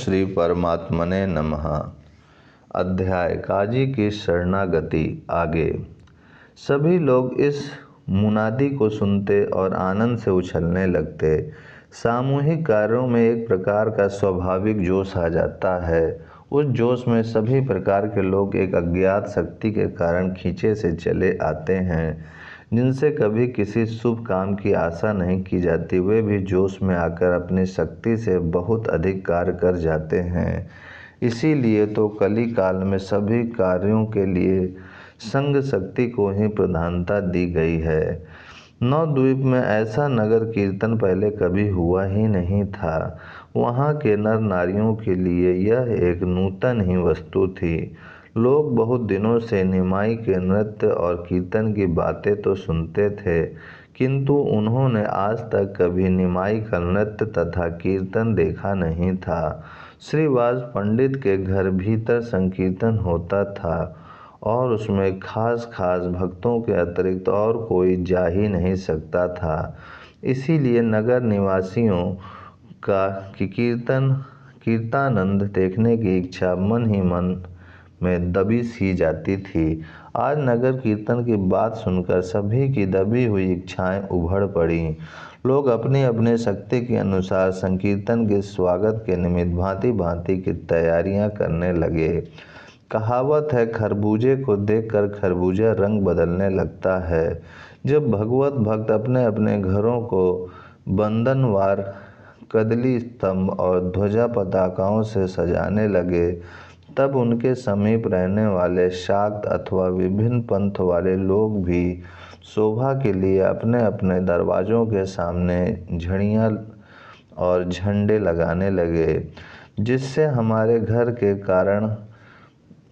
श्री परमात्मने नमः। अध्याय काजी की शरणागति। आगे सभी लोग इस मुनादी को सुनते और आनंद से उछलने लगते। सामूहिक कार्यों में एक प्रकार का स्वाभाविक जोश आ जाता है। उस जोश में सभी प्रकार के लोग एक अज्ञात शक्ति के कारण खींचे से चले आते हैं, जिनसे कभी किसी शुभ काम की आशा नहीं की जाती। वे भी जोश में आकर अपनी शक्ति से बहुत अधिक कार्य कर जाते हैं। इसीलिए तो कली काल में सभी कार्यों के लिए संग शक्ति को ही प्रधानता दी गई है। नवद्वीप में ऐसा नगर कीर्तन पहले कभी हुआ ही नहीं था। वहाँ के नर नारियों के लिए यह एक नूतन ही वस्तु थी। लोग बहुत दिनों से निमाई के नृत्य और कीर्तन की बातें तो सुनते थे, किंतु उन्होंने आज तक कभी निमाई का नृत्य तथा कीर्तन देखा नहीं था। श्रीवास पंडित के घर भीतर संकीर्तन होता था और उसमें खास भक्तों के अतिरिक्त और कोई जा ही नहीं सकता था। इसीलिए नगर निवासियों का कीर्तानंद देखने की इच्छा मन ही मन में दबी सी जाती थी। आज नगर कीर्तन की बात सुनकर सभी की दबी हुई इच्छाएं उभड़ पड़ी। लोग अपनी अपनी शक्ति के अनुसार संकीर्तन के स्वागत के निमित्त भांति भांति की तैयारियां करने लगे। कहावत है, खरबूजे को देखकर खरबूजा रंग बदलने लगता है। जब भगवत भक्त अपने अपने घरों को बंधनवार कदली स्तंभ और ध्वजा पताकाओं से सजाने लगे, तब उनके समीप रहने वाले शाक्त अथवा विभिन्न पंथ वाले लोग भी शोभा के लिए अपने अपने दरवाज़ों के सामने झंडियाँ और झंडे लगाने लगे, जिससे हमारे घर के कारण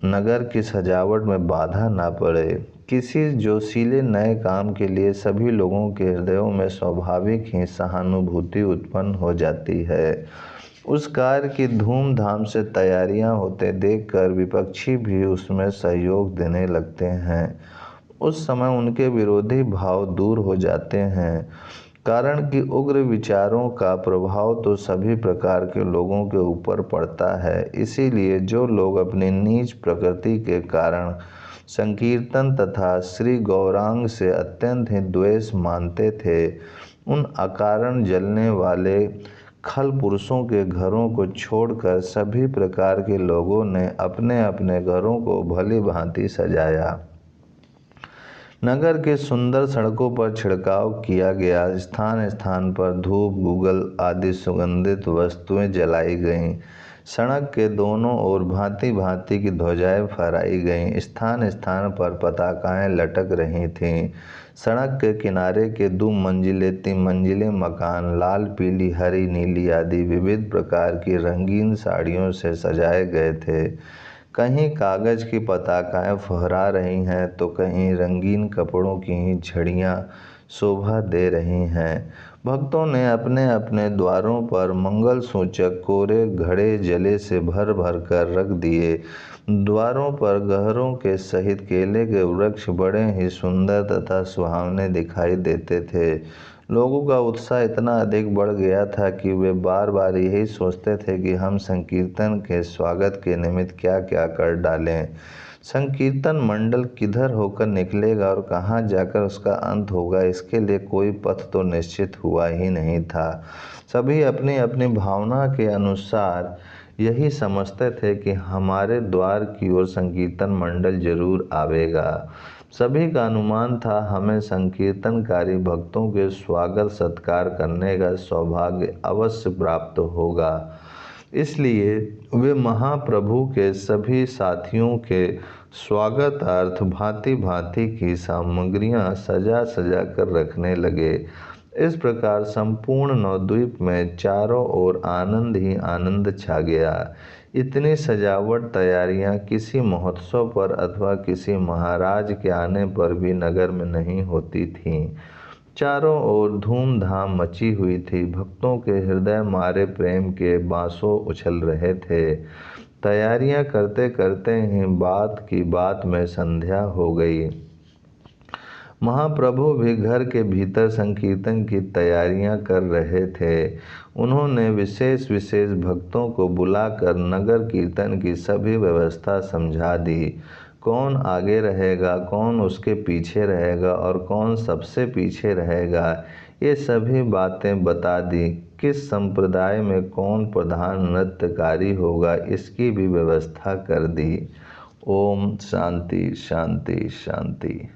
नगर की सजावट में बाधा ना पड़े। किसी जोशीले नए काम के लिए सभी लोगों के हृदयों में स्वाभाविक ही सहानुभूति उत्पन्न हो जाती है। उस कार्य की धूमधाम से तैयारियां होते देखकर विपक्षी भी उसमें सहयोग देने लगते हैं। उस समय उनके विरोधी भाव दूर हो जाते हैं, कारण कि उग्र विचारों का प्रभाव तो सभी प्रकार के लोगों के ऊपर पड़ता है। इसीलिए जो लोग अपनी नीच प्रकृति के कारण संकीर्तन तथा श्री गौरांग से अत्यंत ही द्वेष मानते थे, उन अकारण जलने वाले खल पुरुषों के घरों को छोड़कर सभी प्रकार के लोगों ने अपने अपने घरों को भली भांति सजाया। नगर के सुंदर सड़कों पर छिड़काव किया गया। स्थान स्थान पर धूप, गूगल आदि सुगंधित वस्तुएं जलाई गईं। सड़क के दोनों ओर भांति भांति की ध्वजाएं फहराई गईं। स्थान स्थान पर पताकाएं लटक रही थीं। सड़क के किनारे के 2 मंजिले 3 मंजिले मकान लाल, पीली, हरी, नीली आदि विविध प्रकार की रंगीन साड़ियों से सजाए गए थे। कहीं कागज की पताकाएं फहरा रही हैं तो कहीं रंगीन कपड़ों की झड़ियां शोभा दे रही हैं। भक्तों ने अपने अपने द्वारों पर मंगल सूचक कोरे घड़े जले से भर भर कर रख दिए। द्वारों पर गहरों के सहित केले के वृक्ष बड़े ही सुंदर तथा सुहावने दिखाई देते थे। लोगों का उत्साह इतना अधिक बढ़ गया था कि वे बार बार यही सोचते थे कि हम संकीर्तन के स्वागत के निमित्त क्या क्या कर डालें। संकीर्तन मंडल किधर होकर निकलेगा और कहाँ जाकर उसका अंत होगा, इसके लिए कोई पथ तो निश्चित हुआ ही नहीं था। सभी अपनी अपनी भावना के अनुसार यही समझते थे कि हमारे द्वार की ओर संकीर्तन मंडल जरूर आवेगा। सभी का अनुमान था हमें संकीर्तनकारी भक्तों के स्वागत सत्कार करने का सौभाग्य अवश्य प्राप्त होगा। इसलिए वे महाप्रभु के सभी साथियों के स्वागतार्थ भांति भांति की सामग्रियां सजा सजा कर रखने लगे। इस प्रकार संपूर्ण नवद्वीप में चारों ओर आनंद ही आनंद छा गया। इतनी सजावट तैयारियां किसी महोत्सव पर अथवा किसी महाराज के आने पर भी नगर में नहीं होती थीं। चारों ओर धूमधाम मची हुई थी। भक्तों के हृदय मारे प्रेम के बांसुर उछल रहे थे। तैयारियां करते करते ही बात की बात में संध्या हो गई। महाप्रभु भी घर के भीतर संकीर्तन की तैयारियां कर रहे थे। उन्होंने विशेष विशेष भक्तों को बुलाकर नगर कीर्तन की सभी व्यवस्था समझा दी। कौन आगे रहेगा, कौन उसके पीछे रहेगा और कौन सबसे पीछे रहेगा, ये सभी बातें बता दी। किस संप्रदाय में कौन प्रधान नृत्यकारी होगा, इसकी भी व्यवस्था कर दी। ओम शांति शांति शांति।